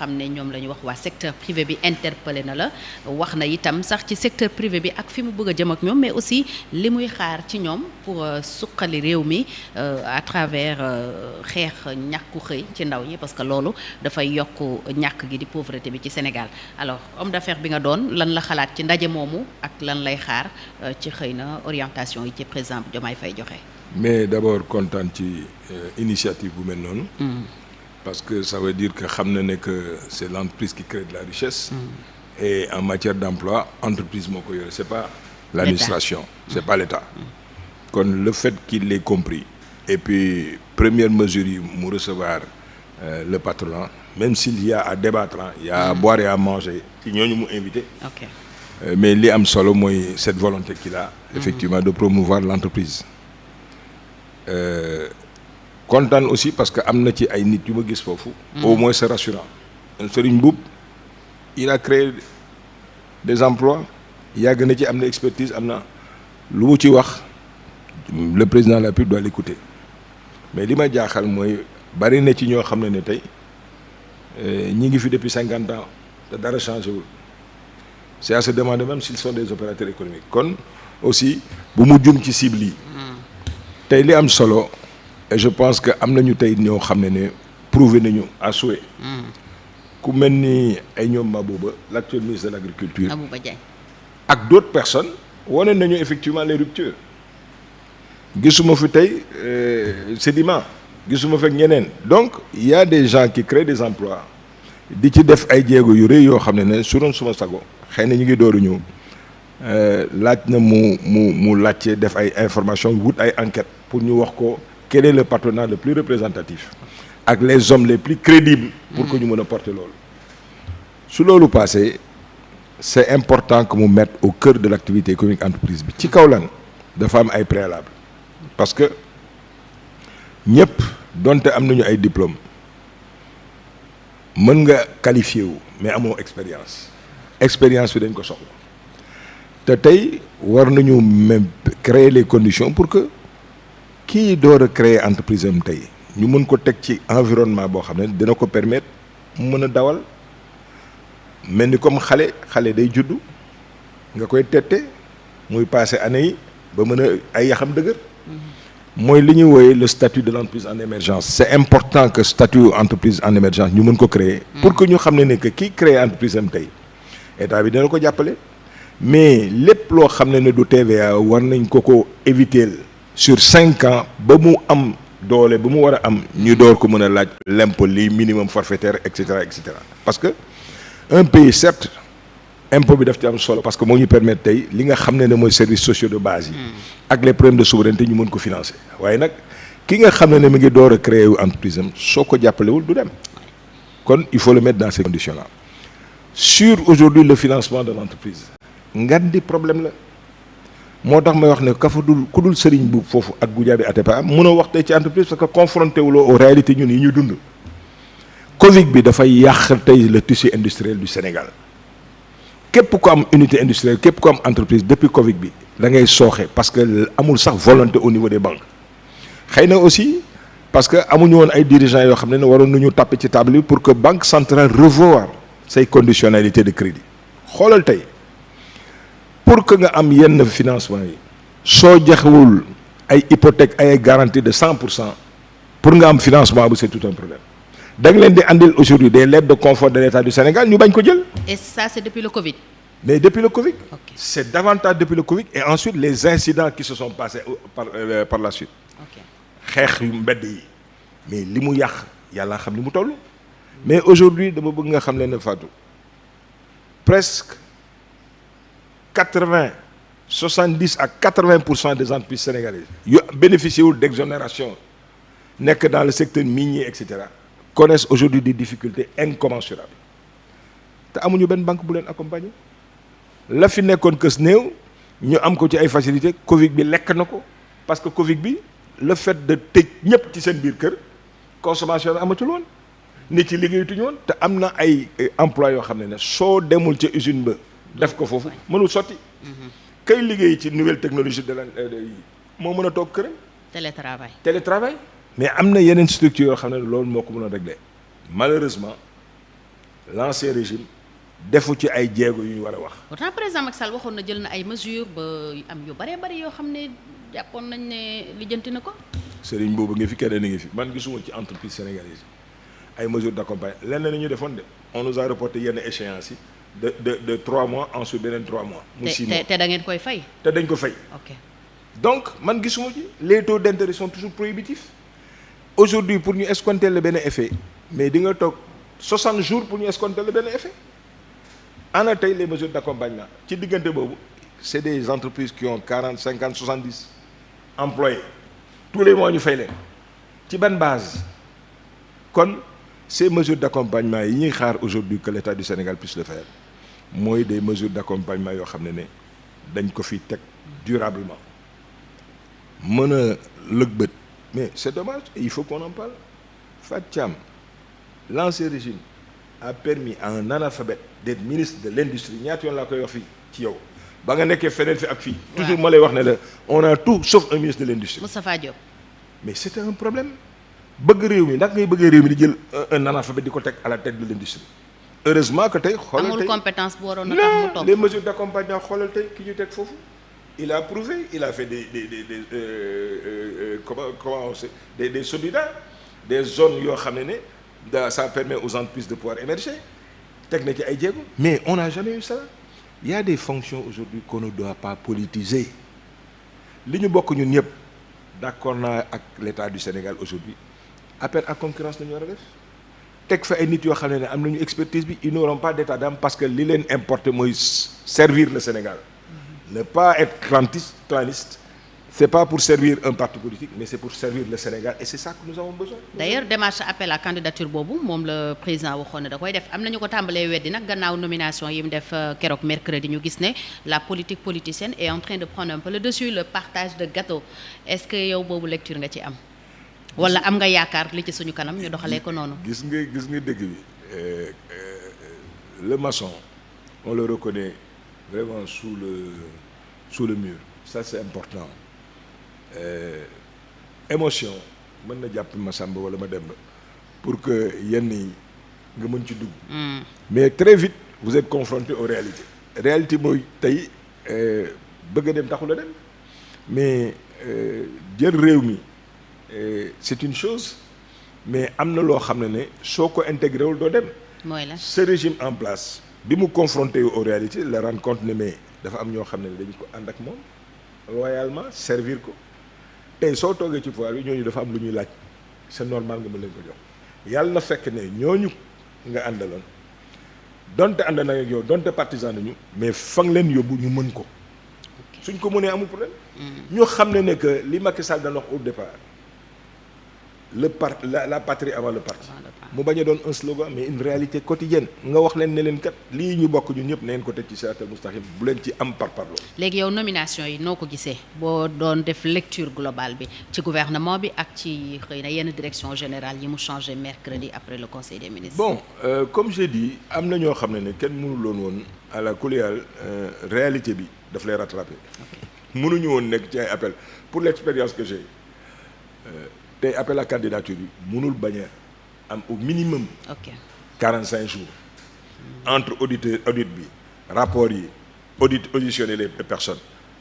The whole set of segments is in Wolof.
xam ne ñoom la ñu wax waa secteur privé bi interpellé na la wax na itam sax ci secteur privé bi ak fi mu bëgg a jëm ak ñoom mais aussi li muy xaar ci ñoom pour suqali réew mi à travers xeex ñàkku xëy ci ndaw ñi parce que loolu dafay yokk ñàkk gi di pauvreté bi ci Sénégal alors homme d'affaires bi nga doon lan la xalaat ci ndaje moomu ak lan lay xaar ci xëy na orientation yi ci président Diomaye Faye joxe. mais d'abord kontaan ci initiative bu mel noonu. parce que ça veut dire que xam na ne que c'est l'entreprise qui crée de la richesse. Et en matière d'emploi entreprise moo ko yore c'est pas l'administration, c'est pas l'État. kon le fait qu'il l'ait compris et puis première mesure yi mu recevoir le patronat même s'il y a à débattre, il y a à boire et à manger ci ñooñu mu invité. Ok. Mais li am solo mooy cette volonté qu'il a effectivement de promouvoir l'entreprise. Kontaan aussi parce que am na ci ay nit yu ma gis foofu. Au moins c'est rassurant. Serigne Mboup il a créé des emplois yàgg na ci am na expertise am na lu mu ci wax le président de la République doit l'écouter mais li ma jaaxal mooy bari na ci ñoo xam ne tey ñi ngi fi depuis 50 ans te dara changé wul c'est à se demander même s'ils sont des opérateurs économiques kon aussi bu mu jum ci cible yi tey li am solo et je pense que am nañu tey ñoo xam ne prouvé nañu à souhait ku mel ni ay ñoom Mabouba l'actuel ministre de l'agriculture Mabouba Diagne ak d'autres personnes wane nañu effectivement les ruptures gisuma fi tey Sedima gisuma fekk ñeneen donc il y a des gens qui créent des emplois di ci def ay jéego yu rëy yoo xam ne su doon suma sago xëy na ñu ngi dooru ñëw laaj na mu laajte def ay informations wut ay enquêtes pour ñu wax ko quel est le patronat le plus représentatif ak les hommes les plus crédibles pour que ñu mën a porter loolu su loolu passé c'est important que mu mette au cœur de l'activité économique entreprise bi ci kaw lan dafa am ay préalables parce que ñëpp donte am nañu ay diplômes mën nga qualifié wu mais amoo expérience bi dañ ko soxla te tey war nañu même créer les conditions pour que kii door a créer entreprise am tey ñu mën ko teg ci environnement boo xam ne dina ko permettre mu mën a dawal mel ni comme xale day juddu nga koy tette muy passé année yi ba mën a ay yaxam dëgër mooy li ñuy wooye le statut de l'entreprise en émergence c'est important que statut entreprise en émergence ñu mën ko créer pour que ñu xam ne que kii créer entreprise am tey état bi dina ko jàppale mais lépp loo xam ne du TVA war nañ ko éviter sur 5 ans ba mu am doole ba mu war a am ñu door ko mën a laaj l'impôt li minimum forfaitaire et cetera parce que un pays certes impôt bi daf ci am solo parce que moo ñu permettre tey li nga xam ne mooy services sociaux de base yi ak les problèmes de souveraineté ñu mën ko financer waaye nag ki nga xam ne mi ngi door a créer entreprise am soo ko jàppalewul du dem kon il faut le mettre dans ces conditions là sur aujourd'hui le financement de l'entreprise ngan di problème la moo tax may wax ne ku dul sëriñ bu foofu ak Goudiaby Atepa mënoo wax tey ci entreprise parce que confronté wuloo aux réalités ñun yi ñu dund Covid bi dafay yàq tey le tissu industriel du Sénégal képp ko am unité industrielle képp ko am entreprise depuis Covid bi da ngay sooxe parce que amul sax volonté au niveau des banques xëy na aussi parce que amuñu woon ay dirigeants yoo xam ne waroon nañu tàppe ci table bi pour que banque centrale revoir say conditionnalités de crédit xoolal tey pour que nga am yenn financement yi soo joxewul ay hypothèque ay garantie de 100% pour nga am financement bu c'est tout un problème da nga leen di andil aujourd'hui des lettres de confort de l'État du Sénégal ñu bañ ko jël. Et ça c'est depuis le Covid. Mais depuis le Covid. Okay. C'est davantage depuis le Covid et ensuite les incidents qui se sont passés par la suite. xeex yu mbedd yi mais li mu yàq yàlla xam ni mu toll. mais aujourd'hui dama bëgg nga xam leen ne Fatou presque 70 à 80% des entreprises sénégalaises yu bénéficié wul d'exonération nekk dans le secteur minier et cetera connaissent aujourd'hui des difficultés incommensurables te amuñu benn banque bu leen accompagner la fi nekkoon kës néew ñu am ko ci ay facilités Covid bi lekk na ko parce que Covid bi le fait de tëj ñëpp ci seen biir kër consommation amatul woon nit yi liggéeyatuñu woon te am na ay emploi yoo xam ne soo demul ca usine ba def ko foofu mënul sotti kay liggéey ci nouvelle technologie de la moo mën a toog këram télétravail mais am na yeneen structure yoo xam ne loolu moo ko mën a régler malheureusement l'ancien régime defu ci ay jéego yu ñu war a wax. pourtant président Macky Sall waxoon na jël na ay mesures ba am yu bari yoo xam ne jàppoon nañ ne lijjanti na ko. Serigne boobu ngi fi keneen ngi fi man gisuma ci entreprise sénégalaise ay mesures d'accompagnement lenn la ñu defoon de on nous a reporté yenn échéances yi de 3 mois ensuite beneen 3 mois. mu 6 mois te da ngeen koy fay. te dañ ko fay. ok donc man gisuma ci les taux d'intérêt sont toujours prohibitifs aujourd'hui pour ñu escompter le benn effet mais di nga toog 60 jours pour ñu escompter le benn effet ana tey les mesures d'accompagnement ci diggante boobu c'est des entreprises qui ont 40 50 70 employés tous les mois ñu fay leen ci ban base kon ces mesures d'accompagnement yi ñuy xaar aujourd'hui que l'État du Sénégal puisse le faire mooy des mesures d'accompagnement yoo xam ne dañ ko fi teg durablement mën a lëg bët mais c'est dommage et il faut qu'on en parle. Fat Thiam l'ancien régime a permis à un analphabète d'être ministre de l'industrie ñaata yoon laa koy wax fii ci yow ba nga nekkee feneen fi ak fii toujours ma lay wax ne la on a tout sauf un ministre de l'industrie. Moustapha Diop. mais c'était un problème bëgg réew mi ndax ngay bëggee réew mi di jël un analphabète di ko teg à la tête de l'industrie heureusement que tey xoolal tey amul compétence bu waroon na tax mu toog les mesures d'accompagnement xoolal tey ki ñu teg foofu il a prouvé il a fait comment on sait des soldats des zones yoo xam ne ça permet aux entreprises de pouvoir émerger teg na ci ay jéego mais on n'a jamais eu ça. Il y a des fonctions aujourd'hui qu'on ne doit pas politiser li ñu bokk ñun ñëpp d'accord naa ak l'État du Sénégal aujourd'hui appel à concurrence la ñu war a def teg fa ay nit yoo xam ne am nañu expertise bi ils n'auront pas d'état d'âme parce que li leen importé mooy servir le Sénégal ne pas être claniste c'est pas pour servir un parti politique mais c'est pour servir le Sénégal et c'est ça que nous avons besoin. D'ailleurs démarche appel à candidature boobu moom la président waxoon ne da koy def am nañu ko tàmbalee weddi nag gannaaw nomination yi mu def keroog mercredi ñu gis ne la politique politicienne est en train de prendre un peu le dessus le partage de gâteau est-ce que yow boobu lecture nga ci am wala am nga yaakaar li ci suñu kanam ñu doxalee ko noonu. gis nga dëgg bi le maçon on le reconnaît vraiment sous le mur ça c'est important. Émotion mën na jàpp ma Samba wala ma Demba pour que yenn yi nga mën ci dugg. mais très vite vous êtes confronté aux réalités mooy tey bëgg a dem taxul a dem mais jël réew mi c'est une chose mais am na loo xam ne soo ko intégré wul doo dem. mooy la ce régime en place bi mu confronté aux réalités la rendre compte ne mais dafa am ñoo xam ne dañu ko ànd ak moom loyalement servir ko. tey soo toogee ci pouvoir bi ñooñu dafa am lu ñuy laaj c'est normal nga mën leen ko jox yàlla na fekk ne ñooñu nga àndaloon donte ànd na ak yow donte partisan nañu mais fa nga leen yóbbu ñu mën ko suñ ko mënee amul problème. ñu xam ne que li Macky Sall daan wax au départ la patrie avant le parti mu bañ a doon un slogan mais une réalité quotidienne nga wax leen ne leen kat lii ñu bokk ñun ñëpp na ngeen ko teg ci siraatal mustaqim bu leen ci am parparloo. léegi yow nomination yi noo ko gisee boo doon def lecture globale bi ci gouvernement bi ak ci xëy na yenn direction générale yi mu changé mercredi après le conseil des ministres. bon comme j'ai dit am na ñoo xam ne kenn mënuloon woon à la kuléal réalité bi daf lay rattraper. mënuñu woon nekk ci ay appel pour l'expérience que j'ai tey appel à candidature bi mënul bañ a am au minimum. 45 jours. entre audit bi rapport yi auditionner les personnes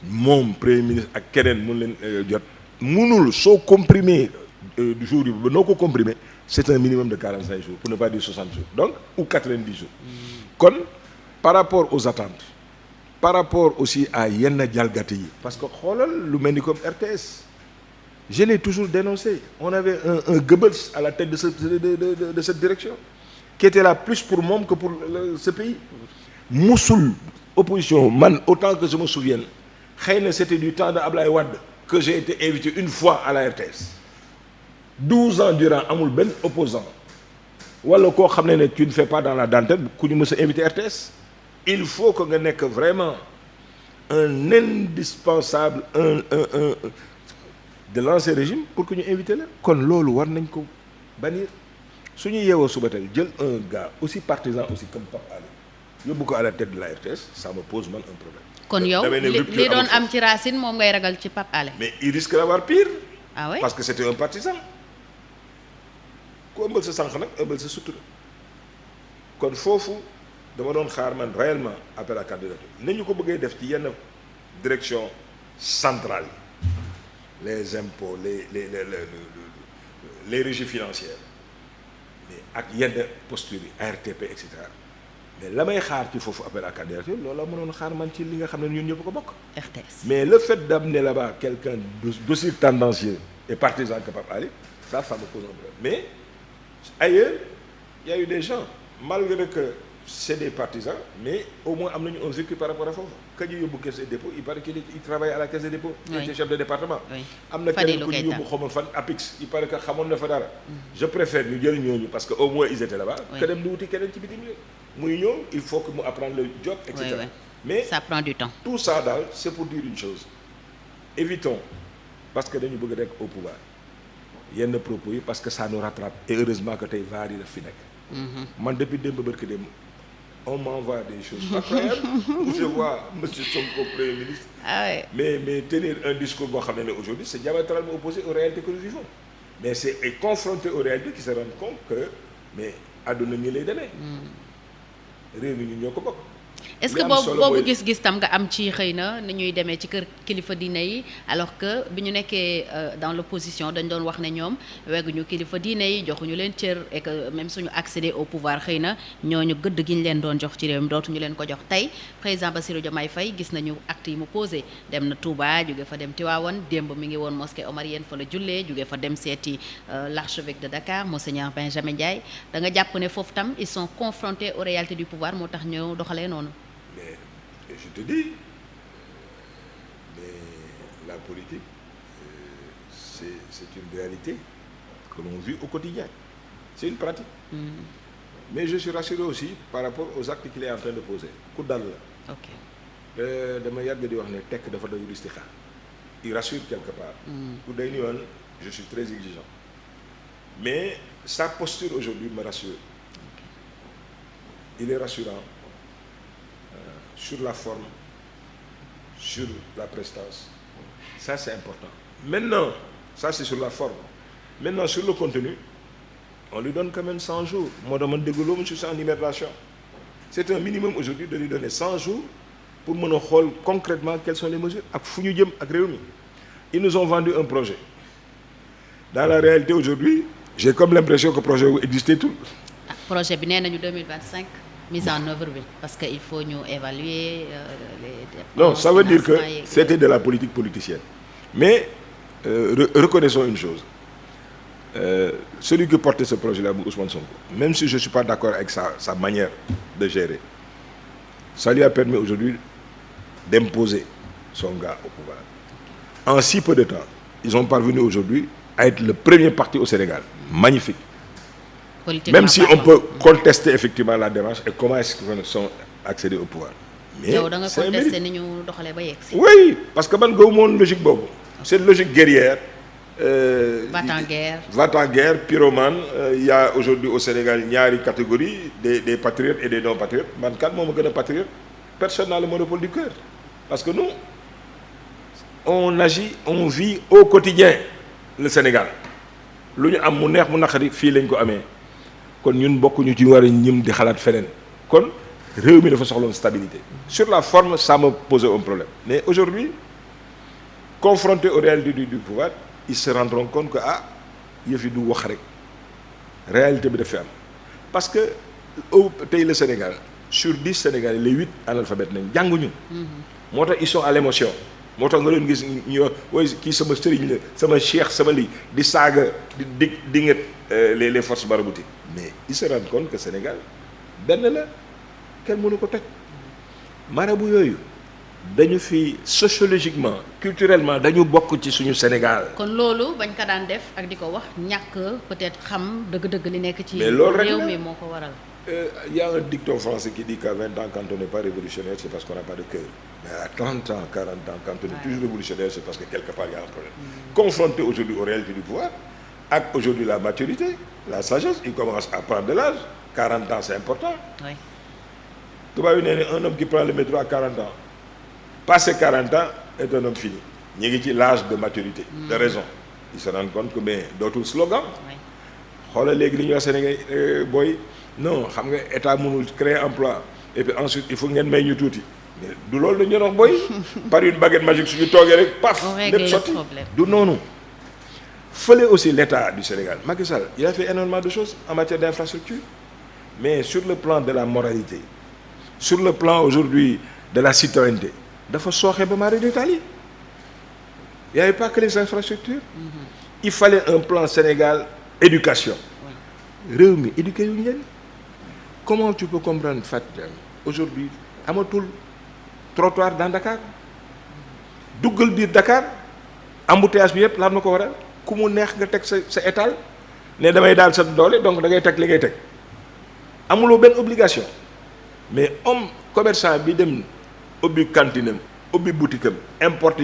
moom premier ministre ak keneen mun leen jot. mënul soo comprimer jour yi ba noo ko comprimer c'est un minimum de 45 jours pour ne pas dire 60 jours donc ou 90 jours. kon par rapport aux attentes par rapport aussi à yenn jalgati yi. parce que xoolal lu mel ni comme RTS. Je l'ai toujours dénoncé. On avait un Goebbels à la tête de cette direction qui était là plus pour moi que pour ce pays. Moussoul, opposition, man, autant que je me souvienne, c'était du temps d'Ablaye Wade que j'ai été invité une fois à la RTS. 12 ans durant, amul ben opposant. Wala ko xamné tu ne fais pas dans la dentelle, ku ñu mësa invité RTS. Il faut que nga nek vraiment un indispensable de l'ancien régime pour que ñu invité leen kon loolu war nañ ko bannir suñu yeewoo suba tey jël un gars aussi partisan aussi comme Pape Alé yóbbu ko à la tête de la RTS ça me pose man un problème. kon yow li doon am ci Racine moom ngay ragal ci Pape Alé. mais il risque d'avoir pire. ah oui parce que c'était un partisan ku ëmbal sa sànq nag ëmbal sa sutura kon foofu dama doon xaar man réellement appel à candidature nañu ko bëggee def ci yenn direction centrale yi les impôts les régies financières mais ak yenn postures yi ARTP et cetera mais la may xaar ci foofu appel à candidature loolu la mënoon xaar man ci li nga xam ne ñun ñëpp ko bokk. RTS. mais le fait d'amener là-bas quelqu'un d'aussi tendancieux et partisan que Pape Ali ça me pose un problème mais ailleurs il y a eu des gens malgré que c'est des partisans mais au moins am nañu un vécu par rapport à foofu ka ñu yóbbu caisse des dépôts il paraît qu'il travaille à la caisse des dépôts. il était chef de département. am na keneen ku ñu yóbbu xaw ma fan APIX il paraît que xamoon na fa dara. je préfère ñu jël ñooñu parce que au moins ils étaient là-bas. que dem di wuti keneen ci bitim réew. muy ñëw il faut que mu apprendre le job et cetera. mais ça prend du temps. tout ça daal c'est pour dire une chose évitons parce que dañu bëgg rek au pouvoir yenn propos yi parce que ça nous rattrape et heureusement que tey vaar yi daf fi nekk. man depuis démb barki démb on m'envoie des choses incroyables. Je vois monsieur Sonko premier ministre. mais tenir un discours boo xam ne aujourd'hui c'est diamétralement opposé aux réalités que nous vivons mais c'est confronté aux réalités qui se rendent compte que mais àdduna nii lay demee. réew mi ñu ñoo ko bokk. est-ce que boobu gis-gis tam nga am ci xëy na ni ñuy demee ci kër kilifa diine yi alors que bi ñu nekkee dans l'opposition dañ doon wax ne ñoom wegguñu kilifa diine yi joxuñu leen cër et que même suñu accéder au pouvoir xëy na ñooñu gëdd gi ñu leen doon jox ci réew mi dootuñu leen ko jox tey président Bassirou Diomaye Faye gis nañu acte yi mu posé dem na Touba jóge fa dem Tivaouane démb mi ngi woon mosquée omarienne fa la jullee jóge fa dem seeti l'archevêque de Dakar monseigneur Benjamin Ndiaye da nga jàpp ne foofu tam ils sont confrontés aux réalités du pouvoir moo tax ñoo doxalee noonu. Mais je te dis, mais la politique, c'est une réalité que l'on vit au quotidien. C'est une pratique. Mais je suis rassuré aussi par rapport aux actes qu'il est en train de poser. Coup dal la. Ok. Dama yàgg di wax ne tekk dafa doy istixaar. Il rassure quelque part. Ku day ni woon, je suis très exigeant. Mais sa posture aujourd'hui me rassure. Okay. Il est rassurant. Sur la forme, sur la prestance. Ça, c'est important. Maintenant, ça, c'est sur la forme. Maintenant, sur le contenu, on lui donne quand même 100 jours. Moi, dans mon dégoulot, je suis en immigration. C'est un minimum aujourd'hui de lui donner 100 jours pour me dire concrètement quelles sont les mesures. Ils nous ont vendu un projet. Dans la réalité, aujourd'hui, j'ai comme l'impression que le projet existait tout. Le projet est en 2025. Mise en œuvre, parce qu'il faut nous évaluer les dépenses. Non, ça veut dire que c'était de la politique politicienne. Mais reconnaissons une chose. Celui qui portait ce projet-là, Ousmane Sonko, même si je ne suis pas d'accord avec sa manière de gérer, ça lui a permis aujourd'hui d'imposer son gars au pouvoir. En si peu de temps, ils ont parvenu aujourd'hui à être le premier parti au Sénégal. Magnifique. Même si on peut contester effectivement la démarche et comment est-ce qu'ils sont accédés au pouvoir. Mais oui, parce que man gawuma woon logique boobu. C'est une logique guerrière. Va-t-en guerre, pyromane. Il y a aujourd'hui au Sénégal ñaari catégorie des patriotes et des non-patriotes. Man kan moo ma gën a patriote. Personne n'a le monopole du cœur. Parce que nous, on agit, on vit au quotidien le Sénégal. Lu ñu am mu neex mu naqari fii lañ ko amee. kon ñun bokkuñu ci war a ñim di xalaat feneen kon réew mi dafa soxla stabilité sur la forme ça me posait un problème mais aujourd'hui confrontés aux réalités du pouvoir ils se rendront compte que yëf yi du wax rek réalité bi dafa am parce que tey le Sénégal sur 10 Sénégalais les 8 analphabètes nañ jànguñu moo tax ils sont à l'émotion moo tax nga doon gis ñu wax kii sama sëriñ la sama cheikh sama lii di saaga di nget les forces maraboutiques mais ils se rendent compte que Sénégal benn la kenn mënu ko toj marabu yooyu dañu fi sociologiquement culturellement dañu bokk ci suñu Sénégal. kon loolu bañ ko daan def ak di ko wax ñàkk peut-être xam dëgg-dëgg li nekk ci. mais loolu rek réew mi moo ko waral. Il y a un dicton français qui dit qu'à 20 ans quand on n'est pas révolutionnaire c'est parce qu'on n'a pas de cœur. Mais à 30 ans, 40 ans, quand on est toujours révolutionnaire, c'est parce que quelque part il y a un problème. Confronté aujourd'hui aux réalités du pouvoir, avec aujourd'hui la maturité, la sagesse, il commence à prendre de l'âge. 40 ans, c'est important. Oui. Tu vois, un homme qui prend le métro à 40 ans, passé 40 ans, est un homme fini. Il y a l'âge de maturité, de raison. Il se rend compte que d'autres slogans. xoolal léegi li ñuy wax Sénégal booy non xam nga état mënul créer emploi et puis ensuite il faut ngeen may ñu tuuti mais du loolu la ñu wax booy par une baguette magique suñu toogee rek paf lépp sotti du noonu. Fële aussi l'État du Sénégal Macky Sall il a fait énormément de choses en matière d'infrastructure mais sur le plan de la moralité sur le plan aujourd'hui de la citoyenneté dafa sooxe ba mari d'Italie. Il n'y avait pas que les infrastructures. Il fallait un plan Sénégal éducation. réew mi éduqué yu leen comment tu peux comprendre Fatou aujourd'hui amatul trottoir dans Dakar duggal biir Dakar embouteillage bi yëpp lan na ko waral ku mu neex nga teg sa étal ne damay daal sa doole donc da ngay teg li ngay teg amuloo benn obligation mais homme commerçant bi dem ubbi cantine am ubbi boutique am importe